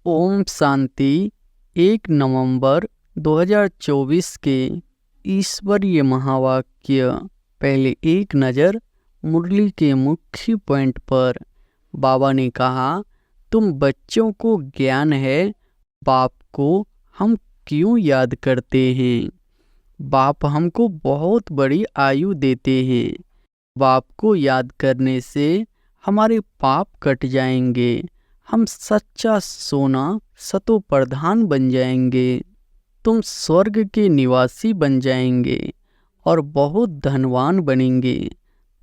ओम शांति। 1 नवंबर 2024 के ईश्वरीय महावाक्य। पहले एक नज़र मुरली के मुख्य पॉइंट पर। बाबा ने कहा, तुम बच्चों को ज्ञान है, बाप को हम क्यों याद करते हैं। बाप हमको बहुत बड़ी आयु देते हैं। बाप को याद करने से हमारे पाप कट जाएंगे। हम सच्चा सोना सतो प्रधान बन जाएंगे। तुम स्वर्ग के निवासी बन जाएंगे और बहुत धनवान बनेंगे।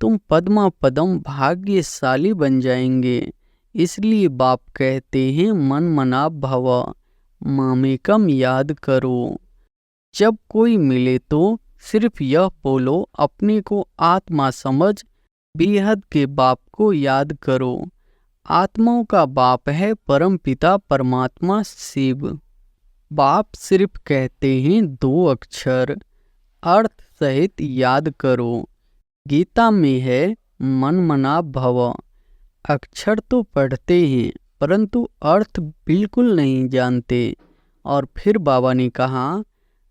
तुम पद्मा पदम भाग्यशाली बन जाएंगे। इसलिए बाप कहते हैं, मन मना भव, मामेकम याद करो। जब कोई मिले तो सिर्फ यह बोलो, अपने को आत्मा समझ बेहद के बाप को याद करो। आत्माओं का बाप है परम पिता परमात्मा शिव। बाप सिर्फ कहते हैं 2 अक्षर, अर्थ सहित याद करो। गीता में है मन मना भव। अक्षर तो पढ़ते हैं परंतु अर्थ बिल्कुल नहीं जानते। और फिर बाबा ने कहा,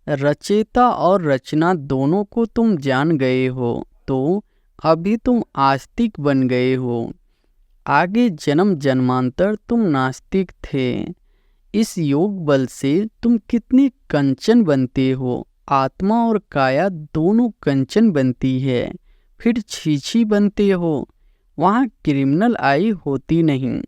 रचेता और रचना दोनों को तुम जान गए हो तो अभी तुम आस्तिक बन गए हो। आगे जन्म जन्मांतर तुम नास्तिक थे। इस योग बल से तुम कितने कंचन बनते हो। आत्मा और काया दोनों कंचन बनती है, फिर छीछी बनते हो। वहाँ क्रिमिनल आई होती नहीं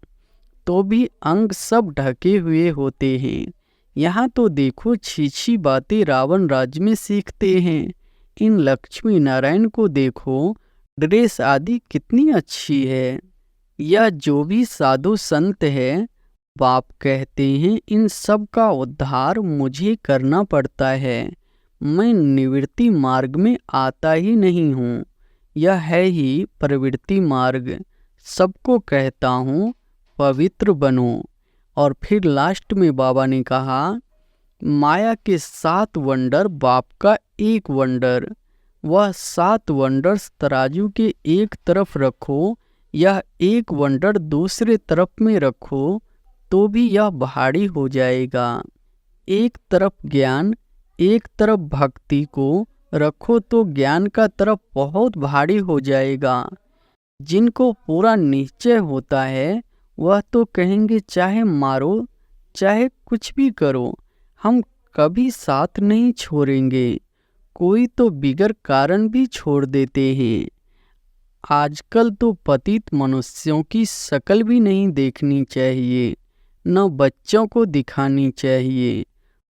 तो भी अंग सब ढके हुए होते हैं। यहाँ तो देखो छीछी बातें रावण राज्य में सीखते हैं। इन लक्ष्मी नारायण को देखो, ड्रेस आदि कितनी अच्छी है। यह जो भी साधु संत है, बाप कहते हैं इन सब का उद्धार मुझे करना पड़ता है। मैं निवृत्ति मार्ग में आता ही नहीं हूँ। यह है ही प्रवृत्ति मार्ग। सबको कहता हूँ पवित्र बनो। और फिर लास्ट में बाबा ने कहा, माया के 7 वंडर बाप का एक वंडर। वह 7 वंडर्स तराजू के एक तरफ रखो, यह एक वंडर दूसरे तरफ में रखो तो भी यह भारी हो जाएगा। एक तरफ ज्ञान, एक तरफ भक्ति को रखो तो ज्ञान का तरफ बहुत भारी हो जाएगा। जिनको पूरा निश्चय होता है वह तो कहेंगे चाहे मारो चाहे कुछ भी करो, हम कभी साथ नहीं छोड़ेंगे। कोई तो बिगर कारण भी छोड़ देते हैं। आजकल तो पतित मनुष्यों की शक्ल भी नहीं देखनी चाहिए, न बच्चों को दिखानी चाहिए।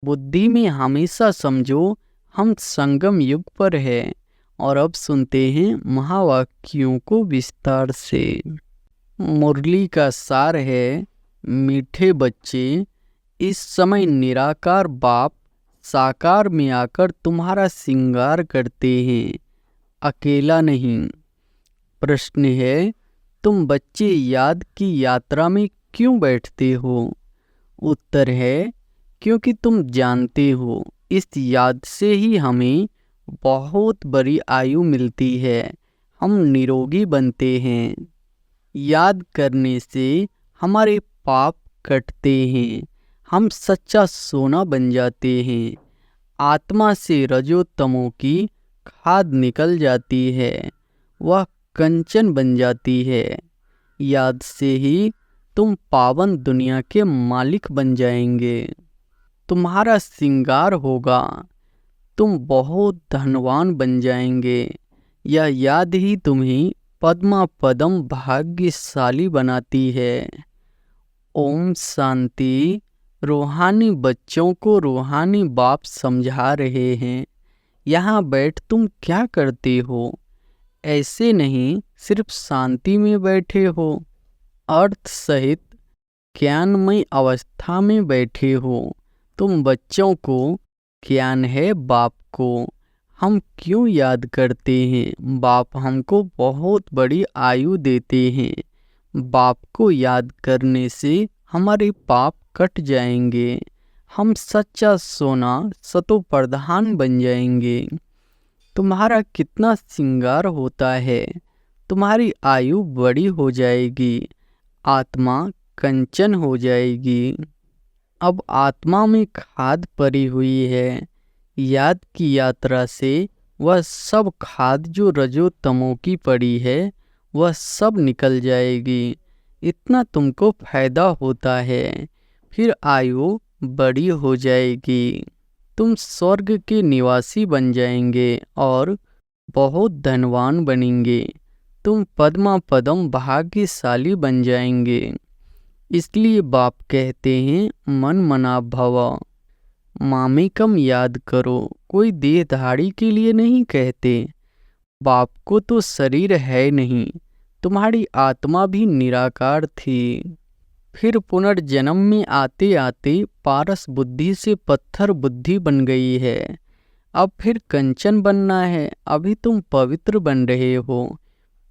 बुद्धि में हमेशा समझो हम संगम युग पर है। और अब सुनते हैं महावाक्यों को विस्तार से। मुरली का सार है, मीठे बच्चे, इस समय निराकार बाप साकार में आकर तुम्हारा श्रृंगार करते हैं, अकेला नहीं। प्रश्न है, तुम बच्चे याद की यात्रा में क्यों बैठते हो। उत्तर है, क्योंकि तुम जानते हो इस याद से ही हमें बहुत बड़ी आयु मिलती है, हम निरोगी बनते हैं। याद करने से हमारे पाप कटते हैं, हम सच्चा सोना बन जाते हैं। आत्मा से रजोतमों की खाद निकल जाती है, वह कंचन बन जाती है। याद से ही तुम पावन दुनिया के मालिक बन जाएंगे। तुम्हारा श्रृंगार होगा, तुम बहुत धनवान बन जाएंगे। यह याद ही तुम्हें पद्मा पदम भाग्यशाली बनाती है। ओम शांति। रूहानी बच्चों को रूहानी बाप समझा रहे हैं, यहाँ बैठ तुम क्या करते हो। ऐसे नहीं सिर्फ शांति में बैठे हो, अर्थ सहित ज्ञानमय अवस्था में बैठे हो। तुम बच्चों को ज्ञान है बाप को हम क्यों याद करते हैं। बाप हमको बहुत बड़ी आयु देते हैं। बाप को याद करने से हमारे पाप कट जाएंगे, हम सच्चा सोना सतो प्रधान बन जाएंगे। तुम्हारा कितना श्रृंगार होता है, तुम्हारी आयु बड़ी हो जाएगी, आत्मा कंचन हो जाएगी। अब आत्मा में खाद पड़ी हुई है। याद की यात्रा से वह सब खाद जो रजो तमो की पड़ी है वह सब निकल जाएगी। इतना तुमको फायदा होता है। फिर आयु बड़ी हो जाएगी। तुम स्वर्ग के निवासी बन जाएंगे और बहुत धनवान बनेंगे। तुम पद्मा पदम भाग्यशाली बन जाएंगे। इसलिए बाप कहते हैं मन मना भव। मामेकम याद करो। कोई देहधारी के लिए नहीं कहते। बाप को तो शरीर है नहीं। तुम्हारी आत्मा भी निराकार थी। फिर पुनर्जन्म में आते आते पारस बुद्धि से पत्थर बुद्धि बन गई है। अब फिर कंचन बनना है। अभी तुम पवित्र बन रहे हो।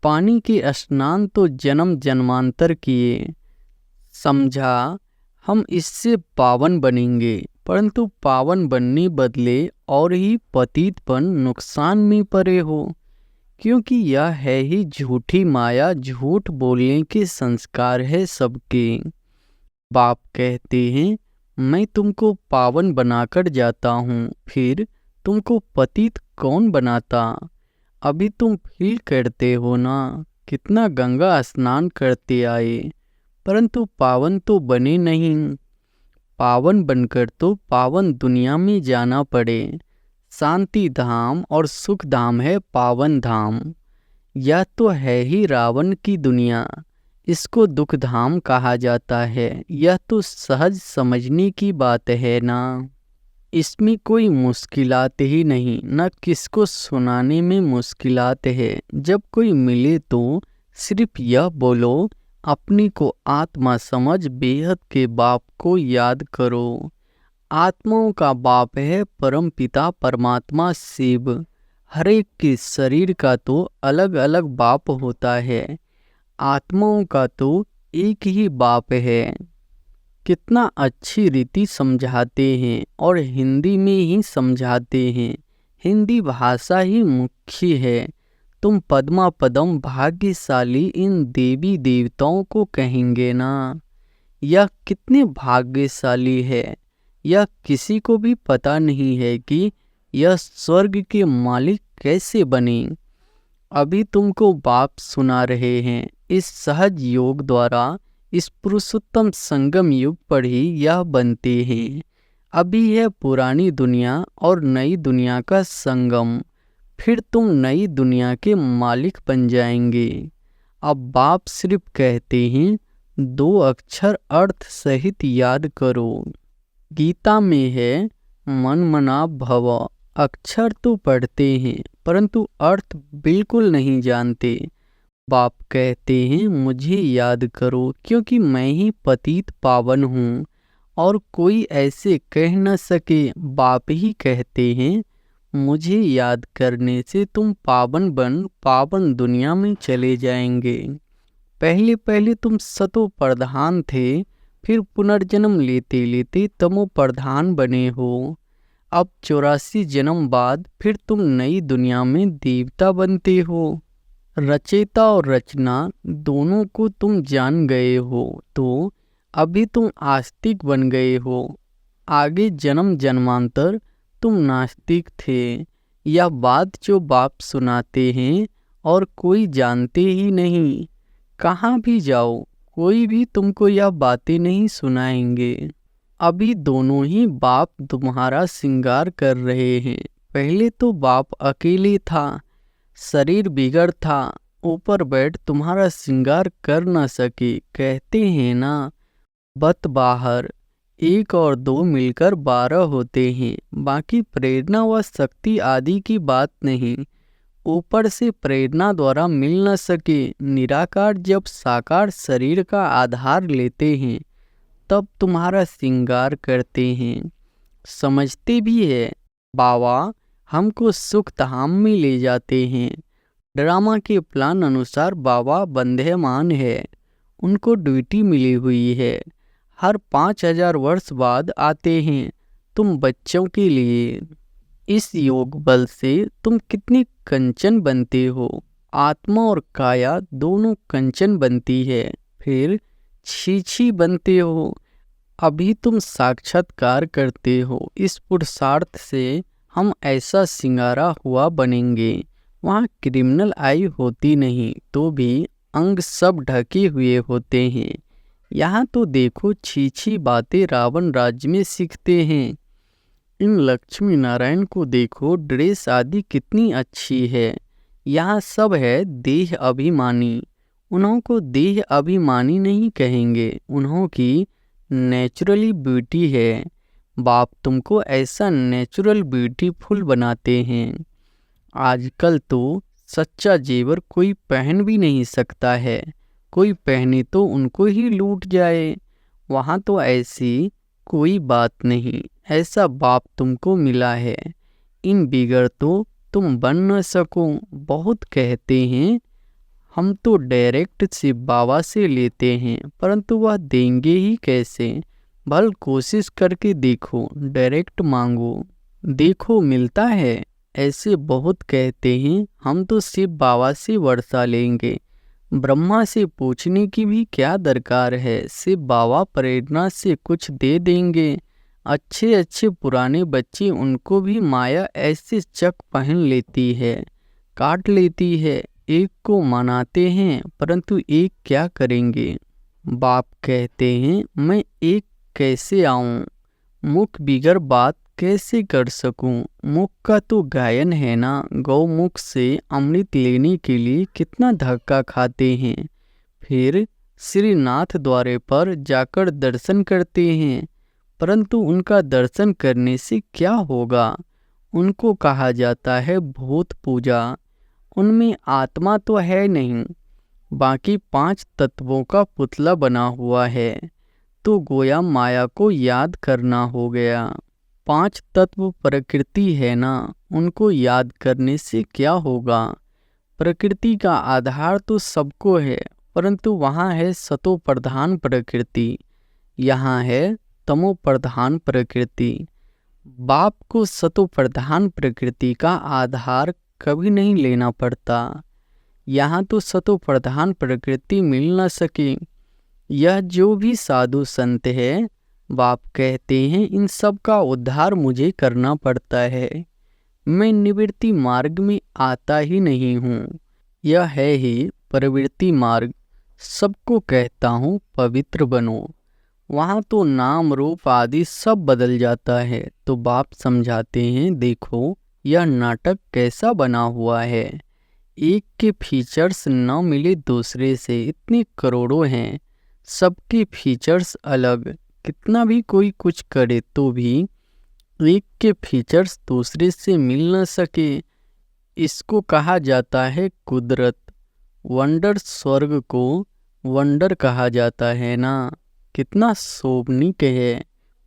पानी के स्नान तो जन्म जन्मांतर किए। समझा हम इससे पावन बनेंगे, परंतु पावन बनने बदले और ही पतितपन नुकसान में पड़े हो, क्योंकि यह है ही झूठी माया। झूठ बोलने के संस्कार है सबके। बाप कहते हैं मैं तुमको पावन बनाकर जाता हूँ, फिर तुमको पतित कौन बनाता। अभी तुम फील करते हो ना, कितना गंगा स्नान करते आए, परंतु पावन तो बने नहीं। पावन बनकर तो पावन दुनिया में जाना पड़े। शांति धाम और सुख धाम है पावन धाम। यह तो है ही रावण की दुनिया, इसको दुख धाम कहा जाता है। यह तो सहज समझने की बात है ना। इसमें कोई मुश्किलात ही नहीं, न किसको सुनाने में मुश्किलात है। जब कोई मिले तो सिर्फ यह बोलो अपनी को आत्मा समझ बेहद के बाप को याद करो। आत्माओं का बाप है परम पिता परमात्मा शिव। हर एक के शरीर का तो अलग अलग बाप होता है, आत्माओं का तो एक ही बाप है। कितना अच्छी रीति समझाते हैं और हिंदी में ही समझाते हैं। हिंदी भाषा ही मुख्य है। तुम पद्मा पदम भाग्यशाली इन देवी देवताओं को कहेंगे ना। यह कितने भाग्यशाली है, यह किसी को भी पता नहीं है कि यह स्वर्ग के मालिक कैसे बने। अभी तुमको बाप सुना रहे हैं। इस सहज योग द्वारा इस पुरुषोत्तम संगम युग पर ही यह बनते हैं। अभी है पुरानी दुनिया और नई दुनिया का संगम। फिर तुम नई दुनिया के मालिक बन जाएंगे। अब बाप सिर्फ कहते हैं 2 अक्षर अर्थ सहित याद करो। गीता में है मन मना भव। अक्षर तो पढ़ते हैं परंतु अर्थ बिल्कुल नहीं जानते। बाप कहते हैं मुझे याद करो, क्योंकि मैं ही पतित पावन हूँ और कोई ऐसे कह न सके। बाप ही कहते हैं मुझे याद करने से तुम पावन बन पावन दुनिया में चले जाएंगे। पहले पहले तुम सतो प्रधान थे, फिर पुनर्जन्म लेते लेते तमो प्रधान बने हो। अब 84 जन्म बाद फिर तुम नई दुनिया में देवता बनते हो। रचेता और रचना दोनों को तुम जान गए हो, तो अभी तुम आस्तिक बन गए हो। आगे जन्म जन्मांतर तुम नास्तिक थे। यह बात जो बाप सुनाते हैं और कोई जानते ही नहीं। कहाँ भी जाओ कोई भी तुमको यह बातें नहीं सुनाएंगे। अभी दोनों ही बाप तुम्हारा श्रृंगार कर रहे हैं। पहले तो बाप अकेले था, शरीर बिगड़ था, ऊपर बैठ तुम्हारा श्रृंगार कर न सके। कहते हैं ना बत बाहर 1 और 2 मिलकर 12 होते हैं। बाकी प्रेरणा व शक्ति आदि की बात नहीं। ऊपर से प्रेरणा द्वारा मिल न सके। निराकार जब साकार शरीर का आधार लेते हैं तब तुम्हारा श्रृंगार करते हैं। समझते भी है बाबा हमको सुख धाम में ले जाते हैं। ड्रामा के प्लान अनुसार बाबा बंधेमान है, उनको ड्यूटी मिली हुई है। हर 5000 वर्ष बाद आते हैं तुम बच्चों के लिए। इस योग बल से तुम कितनी कंचन बनते हो। आत्मा और काया दोनों कंचन बनती है, फिर छी छी बनते हो। अभी तुम साक्षात्कार करते हो, इस पुरुषार्थ से हम ऐसा सिंगारा हुआ बनेंगे। वहाँ क्रिमिनल आई होती नहीं तो भी अंग सब ढके हुए होते हैं। यहाँ तो देखो छी बातें रावण राज्य में सीखते हैं। इन लक्ष्मी नारायण को देखो, ड्रेस आदि कितनी अच्छी है। यहाँ सब है देह अभिमानी। उन्हों को देह अभिमानी नहीं कहेंगे, उन्हों की नेचुरली ब्यूटी है। बाप तुमको ऐसा नेचुरल ब्यूटीफुल बनाते हैं। आजकल तो सच्चा जेवर कोई पहन भी नहीं सकता है, कोई पहने तो उनको ही लूट जाए। वहाँ तो ऐसी कोई बात नहीं, ऐसा बाप तुमको मिला है। इन बिगड़ तो तुम बन न सको। बहुत कहते हैं हम तो डायरेक्ट शिव बाबा से लेते हैं, परंतु वह देंगे ही कैसे? भल कोशिश करके देखो, डायरेक्ट मांगो, देखो मिलता है। ऐसे बहुत कहते हैं हम तो शिव बाबा से वर्षा लेंगे। ब्रह्मा से पूछने की भी क्या दरकार है, शिव बाबा प्रेरणा से कुछ दे देंगे। अच्छे अच्छे पुराने बच्चे, उनको भी माया ऐसे चक पहन लेती है, काट लेती है। एक को मनाते हैं परंतु एक क्या करेंगे? बाप कहते हैं मैं एक कैसे आऊं, मुख बिगर बात कैसे कर सकूं? मुख का तो गायन है ना। गौमुख से अमृत लेने के लिए कितना धक्का खाते हैं, फिर श्रीनाथ द्वारे पर जाकर दर्शन करते हैं, परंतु उनका दर्शन करने से क्या होगा? उनको कहा जाता है भूत पूजा। उनमें आत्मा तो है नहीं, बाकी 5 तत्वों का पुतला बना हुआ है, तो गोया माया को याद करना हो गया। 5 तत्व प्रकृति है ना, उनको याद करने से क्या होगा? प्रकृति का आधार तो सबको है, परंतु वहाँ है सतो प्रधान प्रकृति, यहाँ है तमो प्रधान प्रकृति। बाप को सतो प्रधान प्रकृति का आधार कभी नहीं लेना पड़ता। यहाँ तो सतो प्रधान प्रकृति मिल न सके। यह जो भी साधु संत है, बाप कहते हैं इन सब का उद्धार मुझे करना पड़ता है। मैं निवृत्ति मार्ग में आता ही नहीं हूँ, यह है ही प्रवृत्ति मार्ग। सबको कहता हूँ पवित्र बनो। वहाँ तो नाम रूप आदि सब बदल जाता है। तो बाप समझाते हैं देखो यह नाटक कैसा बना हुआ है। एक के फीचर्स न मिले दूसरे से, इतने करोड़ों हैं, सबके फीचर्स अलग। कितना भी कोई कुछ करे तो भी एक के फीचर्स दूसरे से मिल न सके, इसको कहा जाता है कुदरत। वंडर स्वर्ग को वंडर कहा जाता है ना। कितना शोभनीक है।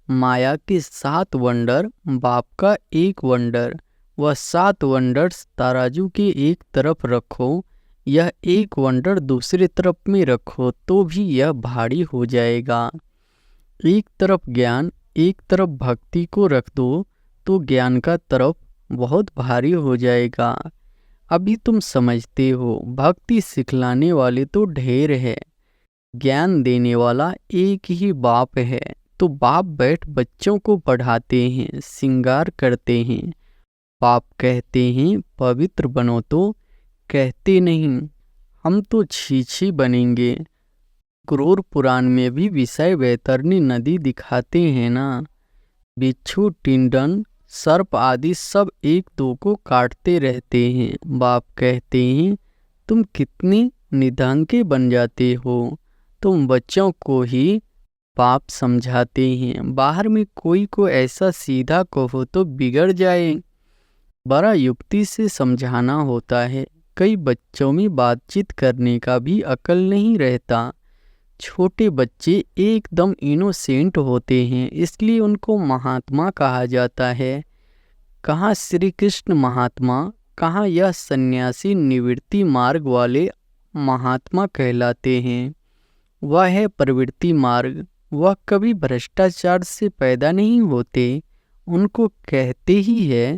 माया के 7 वंडर, बाप का एक वंडर। वह 7 वंडर्स तराजू के एक तरफ रखो, यह एक वंडर दूसरे तरफ में रखो तो भी यह भारी हो जाएगा। एक तरफ ज्ञान, एक तरफ भक्ति को रख दो तो ज्ञान का तरफ बहुत भारी हो जाएगा। अभी तुम समझते हो, भक्ति सिखलाने वाले तो ढेर है, ज्ञान देने वाला एक ही बाप है। तो बाप बैठ बच्चों को पढ़ाते हैं, श्रृंगार करते हैं। बाप कहते हैं पवित्र बनो, तो कहते नहीं हम तो छी बनेंगे। क्रूर पुराण में भी विषय वैतरणी नदी दिखाते हैं ना। बिच्छू, टिंडन, सर्प आदि सब एक दो को काटते रहते हैं। बाप कहते हैं तुम कितनी निधन के बन जाते हो। तुम बच्चों को ही बाप समझाते हैं, बाहर में कोई को ऐसा सीधा कहो तो बिगड़ जाए, बड़ा युक्ति से समझाना होता है। कई बच्चों में बातचीत करने का भी अकल नहीं रहता। छोटे बच्चे एकदम इनोसेंट होते हैं, इसलिए उनको महात्मा कहा जाता है। कहाँ श्री कृष्ण महात्मा, कहाँ यह सन्यासी निवृत्ति मार्ग वाले महात्मा कहलाते हैं। वह है प्रवृत्ति मार्ग। वह कभी भ्रष्टाचार से पैदा नहीं होते, उनको कहते ही है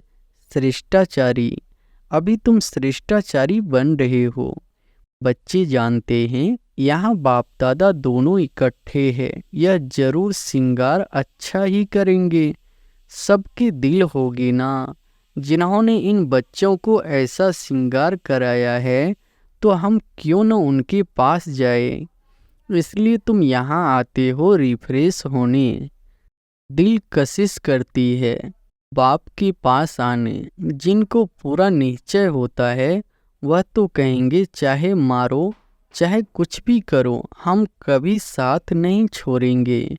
श्रेष्ठाचारी। अभी तुम श्रेष्ठाचारी बन रहे हो। बच्चे जानते हैं यहाँ बाप दादा दोनों इकट्ठे हैं। यह जरूर श्रृंगार अच्छा ही करेंगे। सबके दिल होगी ना। जिन्होंने इन बच्चों को ऐसा श्रृंगार कराया है तो हम क्यों न उनके पास जाए। इसलिए तुम यहाँ आते हो रिफ्रेश होने। दिल कशिश करती है बाप के पास आने। जिनको पूरा निश्चय होता है वह तो कहेंगे चाहे मारो चाहे कुछ भी करो, हम कभी साथ नहीं छोड़ेंगे।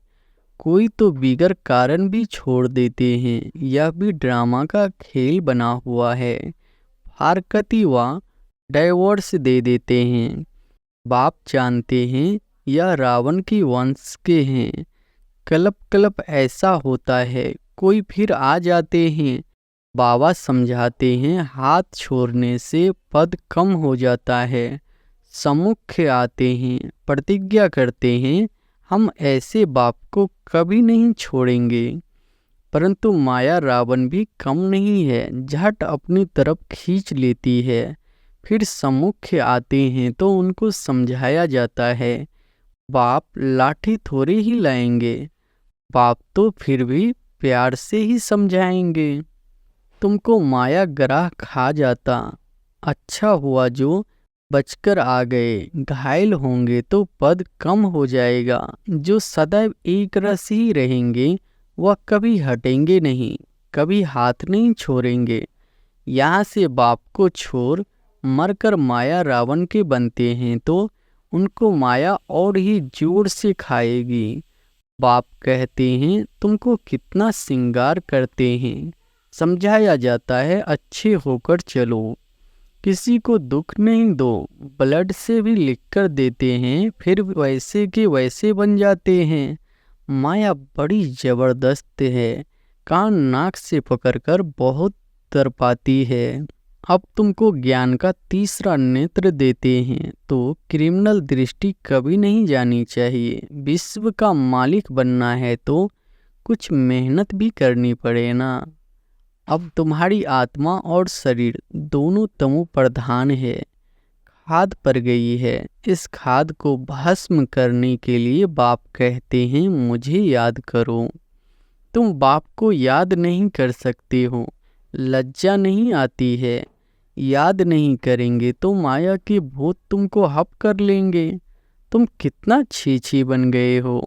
कोई तो बिगर कारण भी छोड़ देते हैं। यह भी ड्रामा का खेल बना हुआ है। फारकती व डाइवोर्स दे देते हैं। बाप जानते हैं यह रावण की वंश के हैं। कलप कलप ऐसा होता है। कोई फिर आ जाते हैं। बाबा समझाते हैं हाथ छोड़ने से पद कम हो जाता है। सम्मुख आते हैं, प्रतिज्ञा करते हैं हम ऐसे बाप को कभी नहीं छोड़ेंगे। परंतु माया रावण भी कम नहीं है, झट अपनी तरफ खींच लेती है। फिर सम्मुख आते हैं तो उनको समझाया जाता है बाप लाठी थोड़ी ही लाएंगे, बाप तो फिर भी प्यार से ही समझाएंगे। तुमको माया ग्राह खा जाता, अच्छा हुआ जो बचकर आ गए। घायल होंगे तो पद कम हो जाएगा। जो सदैव एक रस ही रहेंगे वह कभी हटेंगे नहीं, कभी हाथ नहीं छोड़ेंगे। यहाँ से बाप को छोड़ मरकर माया रावण के बनते हैं तो उनको माया और ही जोर से खाएगी। बाप कहते हैं तुमको कितना श्रृंगार करते हैं। समझाया जाता है अच्छे होकर चलो, किसी को दुख नहीं दो। ब्लड से भी लिखकर देते हैं, फिर वैसे के वैसे बन जाते हैं। माया बड़ी जबरदस्त है, कान नाक से पकड़कर बहुत तरपाती है। अब तुमको ज्ञान का तीसरा नेत्र देते हैं तो क्रिमिनल दृष्टि कभी नहीं जानी चाहिए। विश्व का मालिक बनना है तो कुछ मेहनत भी करनी पड़े ना। अब तुम्हारी आत्मा और शरीर दोनों तमो प्रधान है। खाद पर गई है। इस खाद को भस्म करने के लिए बाप कहते हैं मुझे याद करो। तुम बाप को याद नहीं कर सकते हो, लज्जा नहीं आती है। याद नहीं करेंगे तो माया के भूत तुमको हप कर लेंगे। तुम कितना छी बन गए हो।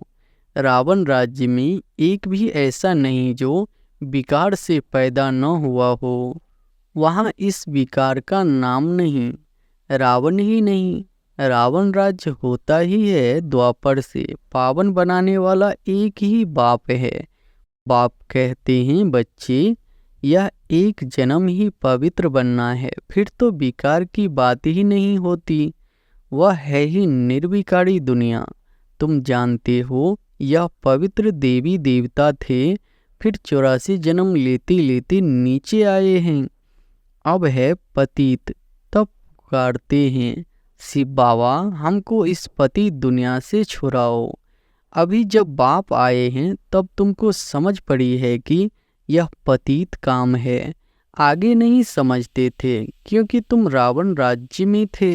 रावण राज्य में एक भी ऐसा नहीं जो विकार से पैदा न हुआ हो। वहाँ इस विकार का नाम नहीं, रावण ही नहीं। रावण राज्य होता ही है द्वापर से। पावन बनाने वाला एक ही बाप है। बाप कहते हैं बच्चे यह एक जन्म ही पवित्र बनना है, फिर तो विकार की बात ही नहीं होती। वह है ही निर्विकारी दुनिया। तुम जानते हो यह पवित्र देवी देवता थे, फिर 84 जन्म लेते लेते नीचे आए हैं। अब है पतित, तब पुकारते हैं शिव बाबा हमको इस पतित दुनिया से छुड़ाओ। अभी जब बाप आए हैं तब तुमको समझ पड़ी है कि यह पतित काम है। आगे नहीं समझते थे क्योंकि तुम रावण राज्य में थे।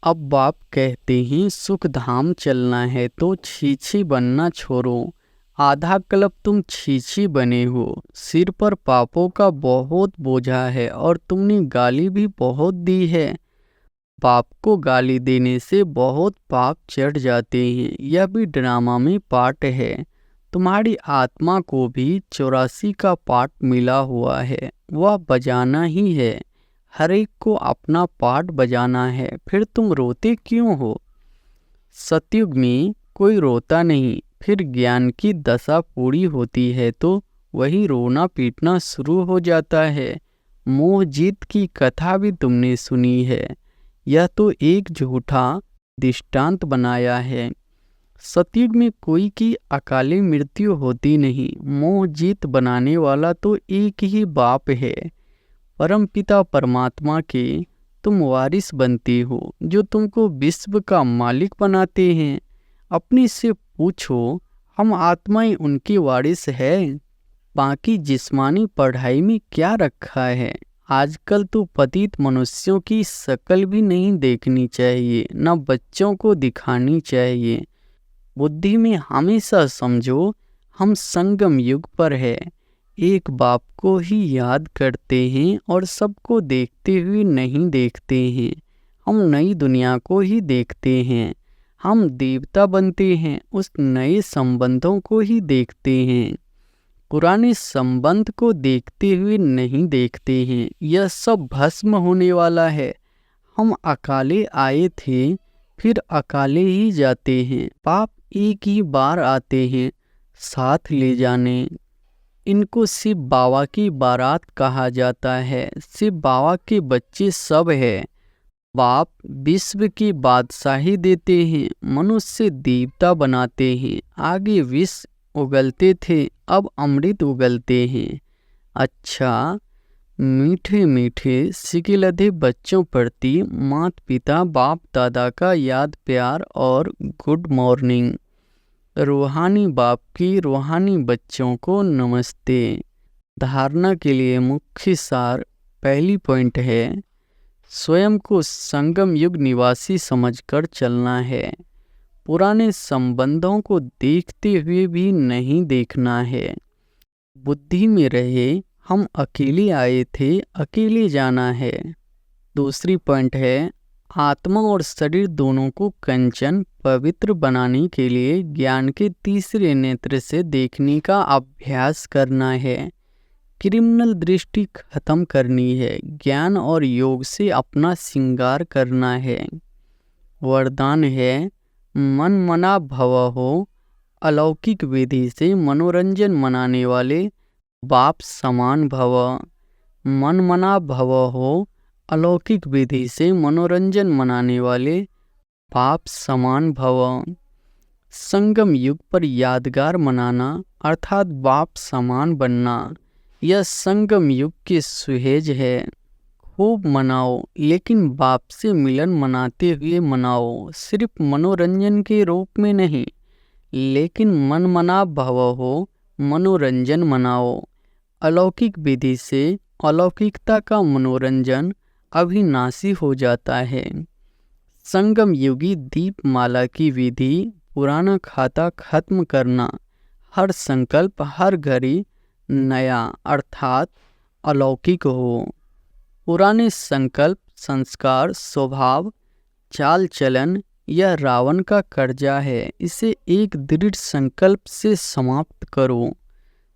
अब बाप कहते हैं सुख धाम चलना है तो छीछी बनना छोड़ो। आधा कल्प तुम छीछी बने हो। सिर पर पापों का बहुत बोझा है और तुमने गाली भी बहुत दी है। बाप को गाली देने से बहुत पाप चढ़ जाते हैं। यह भी ड्रामा में पार्ट है। तुम्हारी आत्मा को भी 84 का पार्ट मिला हुआ है, वह बजाना ही है। हर एक को अपना पार्ट बजाना है, फिर तुम रोते क्यों हो। सतयुग में कोई रोता नहीं, फिर ज्ञान की दशा पूरी होती है तो वही रोना पीटना शुरू हो जाता है। मोह जीत की कथा भी तुमने सुनी है। यह तो एक झूठा दृष्टांत बनाया है। सतयुग में कोई की अकाली मृत्यु होती नहीं। मोह जीत बनाने वाला तो एक ही बाप है। परमपिता परमात्मा के तुम वारिस बनते हो, जो तुमको विश्व का मालिक बनाते हैं। अपने से पूछो हम आत्माएं उनकी वारिस है। बाकी जिस्मानी पढ़ाई में क्या रखा है। आजकल तो पतित मनुष्यों की शक्ल भी नहीं देखनी चाहिए, न बच्चों को दिखानी चाहिए। बुद्धि में हमेशा समझो हम संगम युग पर है। एक बाप को ही याद करते हैं और सबको देखते हुए नहीं देखते हैं। हम नई दुनिया को ही देखते हैं। हम देवता बनते हैं, उस नए संबंधों को ही देखते हैं। पुराने संबंध को देखते हुए नहीं देखते हैं। यह सब भस्म होने वाला है। हम अकाले आए थे, फिर अकाले ही जाते हैं। पाप एक ही बार आते हैं, साथ ले जाने। इनको शिव बाबा की बारात कहा जाता है। शिव बाबा के बच्चे सब है। बाप विश्व की बादशाही देते हैं, मनुष्य देवता बनाते हैं। आगे विष उगलते थे, अब अमृत उगलते हैं। अच्छा, मीठे मीठे सिकिलधे बच्चों प्रति माता पिता बाप दादा का याद प्यार और गुड मॉर्निंग। रूहानी बाप की रूहानी बच्चों को नमस्ते। धारणा के लिए मुख्य सार पहली पॉइंट है, स्वयं को संगम युग निवासी समझकर चलना है। पुराने संबंधों को देखते हुए भी नहीं देखना है। बुद्धि में रहे हम अकेले आए थे, अकेले जाना है। दूसरी पॉइंट है, आत्मा और शरीर दोनों को कंचन पवित्र बनाने के लिए ज्ञान के तीसरे नेत्र से देखने का अभ्यास करना है। क्रिमिनल दृष्टि खत्म करनी है। ज्ञान और योग से अपना श्रृंगार करना है। वरदान है, मन मना भव हो। अलौकिक विधि से मनोरंजन मनाने वाले बाप समान भव। मन मना भव हो। अलौकिक विधि से मनोरंजन मनाने वाले बाप समान भव। संगम युग पर यादगार मनाना अर्थात बाप समान बनना, यह संगम युग की सुहेज है। खूब मनाओ, लेकिन बाप से मिलन मनाते हुए मनाओ। सिर्फ मनोरंजन के रूप में नहीं, लेकिन मन मना भव हो, मनोरंजन मनाओ। अलौकिक विधि से अलौकिकता का मनोरंजन अविनाशी हो जाता है। संगम युगी दीपमाला की विधि पुराना खाता खत्म करना। हर संकल्प हर घड़ी नया अर्थात अलौकिक हो। पुराने संकल्प संस्कार स्वभाव चाल चलन यह रावण का कर्जा है, इसे एक दृढ़ संकल्प से समाप्त करो।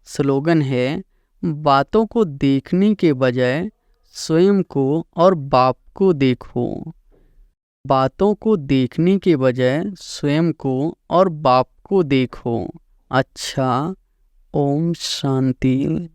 स्लोगन है, बातों को देखने के बजाय स्वयं को और बाप को देखो। बातों को देखने के बजाय स्वयं को और बाप को देखो। अच्छा, ओम शांति।